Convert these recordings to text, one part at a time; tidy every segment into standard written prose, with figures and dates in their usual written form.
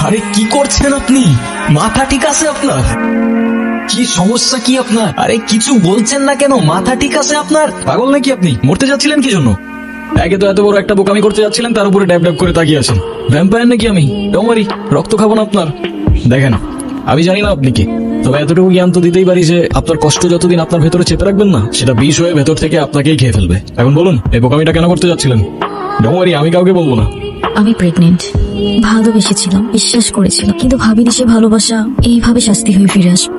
আরে কি করছেন আপনি? মাথা ঠিক আছে আপনার? কি সমস্যা কি আপনার? আরে কিছু বলছেন না কেন? মাথা ঠিক আছে আপনার? পাগল নাকি আপনি? মরতে যাচ্ছিলেন কি জন্য? একে তো এত বড় একটা বোকামি করতে যাচ্ছিলেন, তার উপরে ড্যাব ড্যাব করে তাকিয়ে আছেন। ভ্যাম্পায়ার নাকি আমি? ডোমারি রক্ত খাবো না আপনার। দেখেন, আমি জানি না আপনি কি, তবে এতটুকু জ্ঞান তো দিতেই পারি যে আপনার কষ্ট যতদিন আপনার ভেতরে চেপে রাখবেন না, সেটা বিষ হয়ে ভেতর থেকে আপনাকেই খেয়ে ফেলবে। এখন বলুন, এই বোকামিটা কেন করতে যাচ্ছিলেন? ডোমারি, আমি কাউকে বলবো না। আমি প্রেগনেন্ট। ভালোবেসেছিলাম, বিশ্বাস করেছিলাম, কিন্তু ভাবিনি সে ভালোবাসা এইভাবে শাস্তি হয়ে ফিরে আসবে।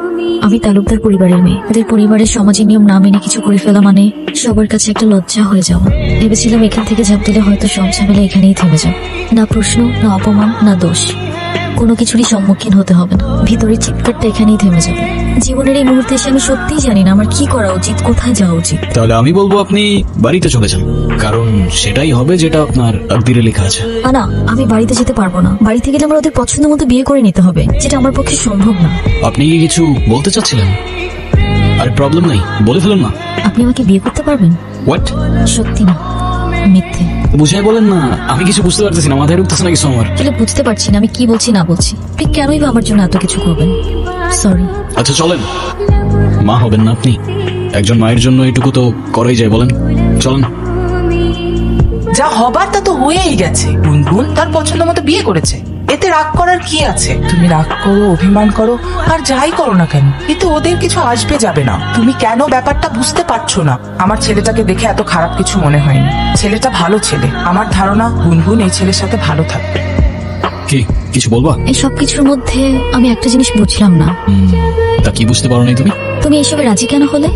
আমি তালুকদার পরিবারের মেয়ে। ওদের পরিবারের সমাজের নিয়ম না মেনে কিছু করে ফেলা মানে সবার কাছে একটা লজ্জা হয়ে যাওয়া। ভেবেছিলাম এখান থেকে ঝাঁপ দিলে হয়তো সব ঝামেলা এখানেই থেমে যাবে। না প্রশ্ন, না অপমান, না দোষ, কোনো কিছুরই সম্মুখীন হতে হবে না। ভিতরের চিৎকারটা এখানেই থেমে যাবে। জীবনের এই মুহূর্তে এসে আমি সত্যিই জানি না আমার কি করা উচিত, কোথায় যাওয়া উচিত। তাহলে আমি বলবো আপনি বাড়িতে চলে যান, কারণ সেটাই হবে যেটা আপনার তাকদীরে লেখা আছে। না, আমি বাড়িতে যেতে পারবো না। বাড়িতে গেলে আমার ওদের পছন্দ মতো বিয়ে করে নিতে হবে, যেটা আমার পক্ষে সম্ভব না। আপনি কি কিছু বলতে চাচ্ছিলেন? আরে প্রবলেম নাই, বলে ফেলুন না। আপনি আমাকে বিয়ে করতে পারবেন? হোয়াট? সত্যি না, মিথ্যে। বুঝাই বলেন না, আমি কিছু বুঝতে পারতেছি না, মাথায় ঢুকতেছে না কিছু আমার। আসলে বুঝতে পারছি না আমি কি বলছি না বলছি। আপনি কেনই বা আমার জন্য এত কিছু করবেন? সরি। আচ্ছা চলেন, মা হবেন না আপনি? একজন মায়ের জন্য এটুকু তো করাই যায়, বলেন? চলেন। যা হবার তা তো হয়েই গেছে। গুনগুন তার পছন্দ মতো বিয়ে করেছে, এতে রাগ করার কি আছে? তুমি রাগ করো, অভিমান করো, আর যাই করো না কেন, এতে ওদের কিছু আসবে যাবে না। তুমি কেন ব্যাপারটা বুঝতে পারছো না? আমার ছেলেটাকে দেখে এত খারাপ কিছু মনে হয়নি। ছেলেটা ভালো ছেলে। আমার ধারণা গুনগুন এই ছেলের সাথে ভালো থাকবে। কি কিছু বলবা? এই সব কিছুর মধ্যে আমি একটা জিনিস বুঝলাম না। তা কি বুঝতে পারো নাই তুমি? তুমি এসবে রাজি কেন হলে?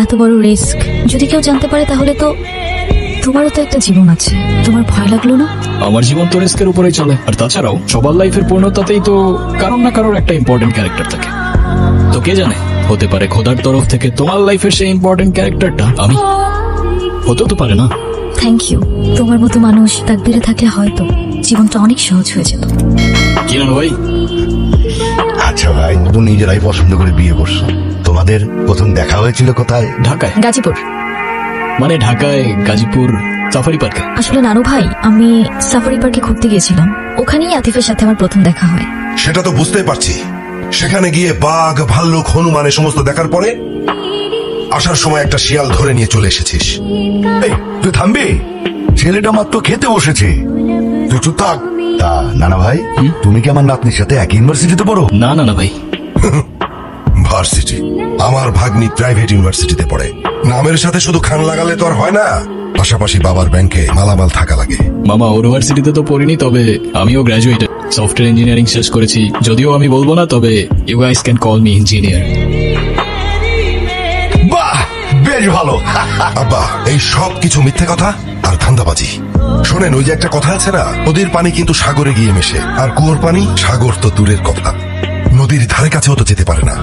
এত বড় রিস্ক যদি কেউ জানতে পারে তাহলে তো তোমারও তো একটা জীবন আছে। তোমার ভয় লাগলো না? আমার জীবন তো রিস্কের উপরেই চলে, আর তাছাড়াও সবার লাইফের পূর্ণতাতেই তো কারণ না কারোর একটা ইম্পর্টেন্ট ক্যারেক্টার থাকে। তো কে জানে, হতে পারে খোদার তরফ থেকে তোমার লাইফের সেই ইম্পর্টেন্ট ক্যারেক্টারটা আমি। হতেও তো পারে না। Thank you. তোমার মতো মানুষ তাকদীরে থাকলে হয়তো জীবনটা অনেক সহজ হয়ে যেত। কি না ভাই? আচ্ছা ভাই, তো নিজেরাই পছন্দ করে বিয়ে করছো। তোমাদের প্রথম দেখা হয়েছিল কোথায়? ঢাকায়। গাজীপুর। মানে ঢাকায় গাজীপুর সাফারি পার্কে? আসলে নানু ভাই, আমি সাফারি পার্কে ঘুরতে গিয়েছিলাম, ওখানেই আতিফের সাথে আমার প্রথম দেখা হয়। সেটা তো বুঝতেই পারছি। সেখানে গিয়ে বাঘ, ভাল্লুক, হনুমান এ সমস্ত দেখার পরে আসার সময় একটা শিয়াল ধরে নিয়ে চলে এসেছিস। এই, তুই থামবি? ছেলেটা মাত্র খেতে বসেছে, তুই চুপ থাক। তা নানা ভাই, তুমি কি আমার নাতনির সাথে এক ইউনিভার্সিটিতে পড়ো? না না না ভাই। ভার্সিটি? আমার ভাগ্নি প্রাইভেট ইউনিভার্সিটিতে পড়ে। নামের সাথে শুধু খান লাগালে তো আর হয় না, পাশাপাশি বাবার ব্যাংকে মালামাল থাকা লাগে। মামা ইউনিভার্সিটিতে তো পড়িনি, তবে আমিও গ্রাজুয়েট, সফটওয়্যার ইঞ্জিনিয়ারিং শেষ করেছি। যদিও আমি বলবো না, তবে you guys can call me engineer. বাহ, বেশ ভালো। আব্বা, এই সব কিছু মিথ্যে কথা আর ধান্দাবাজি। শোনেন, ওই যে একটা কথা আছে না, নদীর পানি কিন্তু সাগরে গিয়ে মেশে, আর কুয়োর পানি সাগর তো দূরের কথা, নদীর ধারে কাছেও তো যেতে পারে না।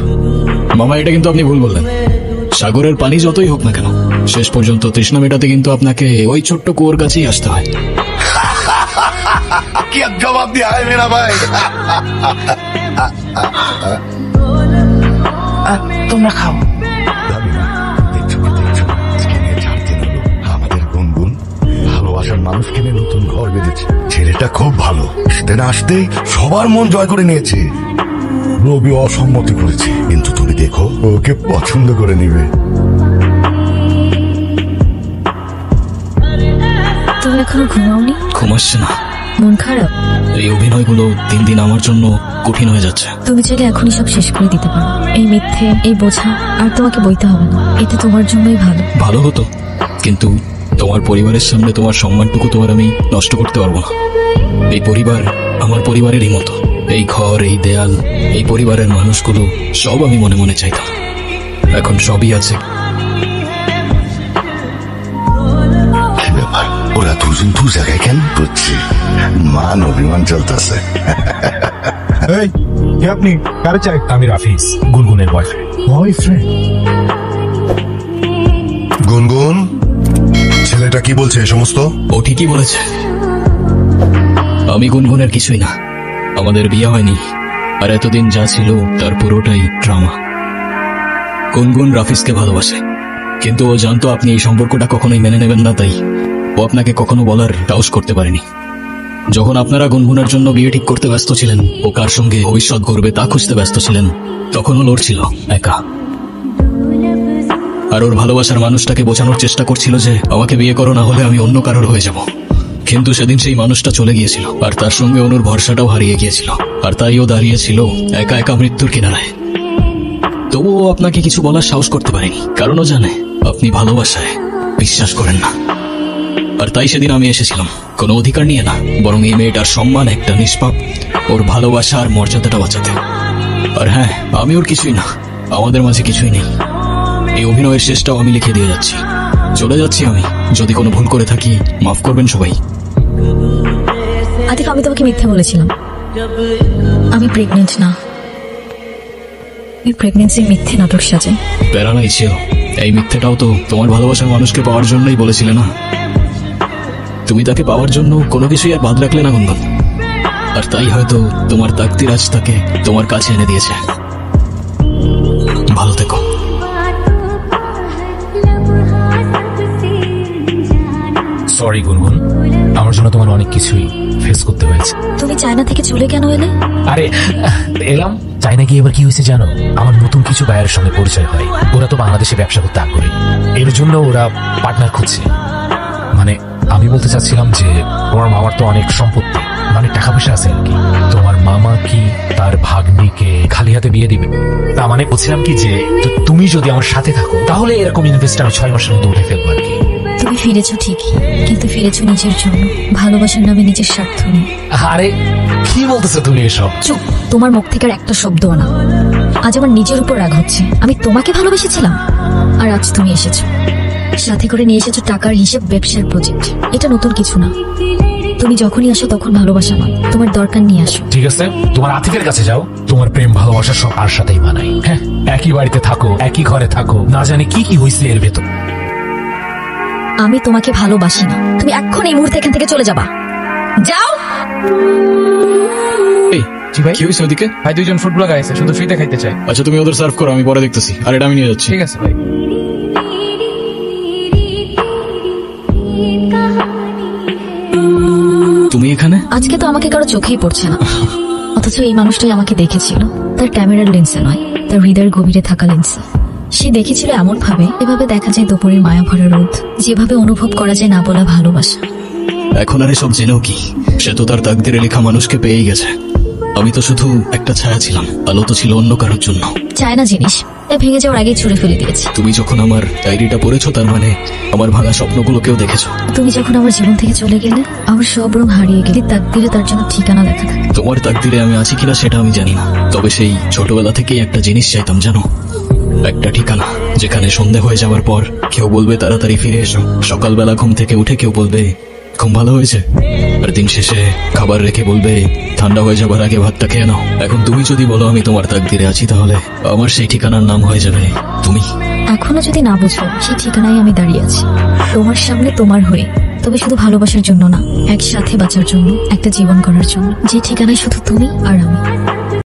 মামা, এটা কিন্তু আপনি ভুল বললেন। সাগরের পানি যতই হোক না কেন, শেষ পর্যন্ত তৃষ্ণা মেটাতে কিন্তু আপনাকে ওই ছোট্ট কুয়োর কাছেই আসতে হয়। কি জবাব দিয়ে হয় মেরা ভাই। তোমরা খাও। আমাদের গুনগুন ভালোবাসার মানুষ কিনে নতুন ঘর বেঁধেছে। ছেলেটা খুব ভালো, আসতে না আসতেই সবার মন জয় করে নিয়েছে। রবি অসম্মতি করেছে, কিন্তু তুমি দেখো ওকে পছন্দ করে নিবে। তুমি এখনো ঘুমাওনি? ঘুমাচ্ছে না। মন খারাপ? এই অভিনয়গুলো দিন দিন আমার জন্য কঠিন হয়ে যাচ্ছে। তুমি চাইলে এখনই সব শেষ করে দিতে পারো। এই মিথ্যে, এই বোঝা আর তোমাকে বইতে হবে না। এতে তোমার জন্যই ভালো। ভালো হতো, কিন্তু তোমার পরিবারের সামনে তোমার সম্মানটুকু তো আর আমি নষ্ট করতে পারবো না। এই পরিবার আমার পরিবারেরই মতো। এই ঘর, এই দেয়াল, এই পরিবারের মানুষগুলো সব আমি মনে মনে চাইতাম। এখন সবই আছে। ওরা দুজন দু জায়গায় কেন করছে? মান অভিমান চলতেছে। এই, কে আপনি? কারে চাই? আমি রাফিজ, গুনগুনের বয়ফ্রেন্ড। বয়ফ্রেন্ড? গুনগুন, ছেলেটা কি বলছে এ সমস্ত? ও ঠিকই বলেছে, আমি গুনগুনের কিছুই না। আমাদের বিয়ে হয়নি, আর এতদিন যা ছিল তার পুরোটাই ড্রামা। গুনগুন রাফিজকে ভালোবাসে, কিন্তু ও জানতো আপনি এই সম্পর্কটা কখনোই মেনে নেবেন না, তাই ও আপনাকে কখনো বলার সাহস করতে পারেনি। যখন আপনারা গুনগুনের জন্য বিয়ে ঠিক করতে ব্যস্ত ছিলেন, ও কার সঙ্গে ভবিষ্যৎ গড়বে তা খুঁজতে ব্যস্ত ছিলেন, তখন ও লড়ছিল একা। আর ওর ভালোবাসার মানুষটাকে বোঝানোর চেষ্টা করছিল যে আমাকে বিয়ে করো, না হলে আমি অন্য কারোর হয়ে যাব। কিন্তু সেদিন সেই মানুষটা চলে গিয়েছিল, আর তার সঙ্গে অনুর ভরসাটাও হারিয়ে গিয়েছিল। আর তাই ও দাঁড়িয়েছিল একা একা মৃত্যুর কিনারায়। তবুও আপনাকে কিছু বলার সাহস করতে পারেনি, কারণ ও জানে আপনি ভালোবাসায় বিশ্বাস করেন না। আর তাই সেদিন আমি এসেছিলাম কোনো অধিকার নিয়ে না, বরং এই মেয়েটার সম্মান, একটা নিষ্পাপ, ওর ভালোবাসা আর মর্যাদাটা বাঁচাতে। আর হ্যাঁ, আমি ওর কিছুই না, আমাদের মাঝে কিছুই নেই। এই অভিনয়ের শেষটাও আমি লিখে দিয়ে যাচ্ছি। চলে যাচ্ছি আমি। যদি কোনো ভুল করে থাকি মাফ করবেন সবাই। আতিফ, আমি তোমাকে মিথ্যা বলেছিলাম। আমি প্রেগনেন্ট না। এই প্রেগনেন্সি মিথ্যে নাটক সাজাই। প্যারালাই ছিল। এই মিথ্যেটাও তো তোমার ভালোবাসার মানুষকে পাওয়ার জন্যই বলেছিলে না? তুমি তাকে পাওয়ার জন্য কোনো কিছুই আর বাদ রাখলে না গুনগুন। আর তাই হয়তো তোমার তাকদির আজ তাকে তোমার কাছে এনে দিয়েছে। ভালো থেকো। সরি গুনগুন, আমার জন্য তোমার অনেক কিছুই ফেস করতে হয়েছে। তুমি চায়না থেকে চলে কেন এলে? আরে এলাম, চাইনা গিয়ে এবার কি হয়েছে জানো? আমার নতুন কিছু বায়ের সঙ্গে পরিচয় হয়। ওরা তো বাংলাদেশে ব্যবসা করতে আগ্রহী, এর জন্য ওরা পার্টনার খুঁজছে। মানে আমি বলতে চাচ্ছিলাম যে তোমার মামার তো অনেক সম্পত্তি, মানে টাকা পয়সা আছে আর কি। তোমার মামা কি তার ভাগ্নিকে খালি হাতে বিয়ে দিবে? তা মানে বলছিলাম কি যে তুমি যদি আমার সাথে থাকো তাহলে এরকম ইনভেস্ট আমি 6 মাসের মধ্যে উঠে ফেলবো আর কি। তুমি ফিরেছো ঠিকই, কিন্তু ফিরেছো নিজের জন্য, ভালোবাসার নামে নিজের স্বার্থ নেই। আরে কি বলতেছো তুমি এসব? চুপ, তোমার মুখ থেকে আর একটা শব্দ না। আজ আমার নিজের উপর রাগ হচ্ছে। আমি তোমাকে ভালোবেসেছিলাম, আর আজ তুমি এসেছো, সাথে করে নিয়ে এসেছো টাকার হিসেব, ব্যবসার প্রজেক্ট। এটা নতুন কিছু না। তুমি যখনই আসো তখন ভালোবাসা নয়, তোমার দরকার নিয়ে আসো। ঠিক আছে, তোমার আতিফের কাছে যাও, তোমার প্রেম ভালোবাসা সব আর সাথেই মানাই। হ্যাঁ, একই বাড়িতে থাকো, একই ঘরে থাকো, না জানি কি কি হয়েছে এর ভেতর। আমি তোমাকে ভালোবাসি না। তুমি এখন এই মুহূর্তে এখান থেকে চলে যাবা। যাও। এই জি ভাই। কি হয়েছে ওদিকে? ভাই 2 জন ফুড ব্লগার আছে, শুধু ফ্রিতে খাইতে চাই। আচ্ছা, তুমি ওদের সার্ভ করো, আমি পরে দেখতেছি। আর এটা আমি নিয়ে যাচ্ছি। ঠিক আছে ভাই। তুমি এখানে? আজকে তো আমাকে কারো চোখেই পড়ছে না, অথচ এই মানুষটাই আমাকে দেখেছিল। তার ক্যামেরার লেন্সে নয়, তার হৃদয়ের গভীরে থাকা লেন্সে। সে দেখেছিল এমন ভাবে, এভাবে দেখা যায় দুপুরের মায়া ভরা রোদ, যেভাবে অনুভব করা যায় না বলা ভালোবাসা। এখন আর এসব জেনেও কি? সে তো তার তাকদিরে লেখা মানুষকে পেয়েই গেছে। আমি তো শুধু একটা ছায়া ছিলাম, আলো তো ছিল অন্য কারোর জন্য। চায়না জিনিস ভেঙে যাওয়ার আগে ছুঁড়ে ফেলে দিয়েছে। তুমি যখন আমার ডায়েরিটা পড়েছো, তার মানে আমার ভাঙা স্বপ্নগুলোকেও দেখেছো। তুমি যখন আমার জীবন থেকে চলে গেলে, আমার সব রং হারিয়ে গেলে, তাকদিরে তার জন্য ঠিকানা লেখা থাকে। তোমার তাকদিরে আমি আছি কিনা সেটা আমি জানি না, তবে সেই ছোটবেলা থেকেই একটা জিনিস চাইতাম জানো, একটা ঠিকানা, যেখানে সন্ধে হয়ে যাওয়ার পর কেউ বলবে তাড়াতাড়ি ফিরে এসো, সকালবেলা ঘুম থেকে উঠে কেউ বলবে ঘুম ভালো হয়েছে, আর দিন শেষে খাবার রেখে বলবে ঠান্ডা হয়ে যাবার আগে ভাতটা খেয়ে নাও। এখন তুমি যদি বলো আমি তোমার তাকদিরে আছি, তাহলে আমার সেই ঠিকানার নাম হয়ে যাবে তুমি। এখনো যদি না বুঝো, সেই ঠিকানায় আমি দাঁড়িয়ে আছি, তোমার সামনে, তোমার হয়ে। তবে শুধু ভালোবাসার জন্য না, একসাথে বাঁচার জন্য, একটা জীবন করার জন্য, যে ঠিকানায় শুধু তুমি আর আমি।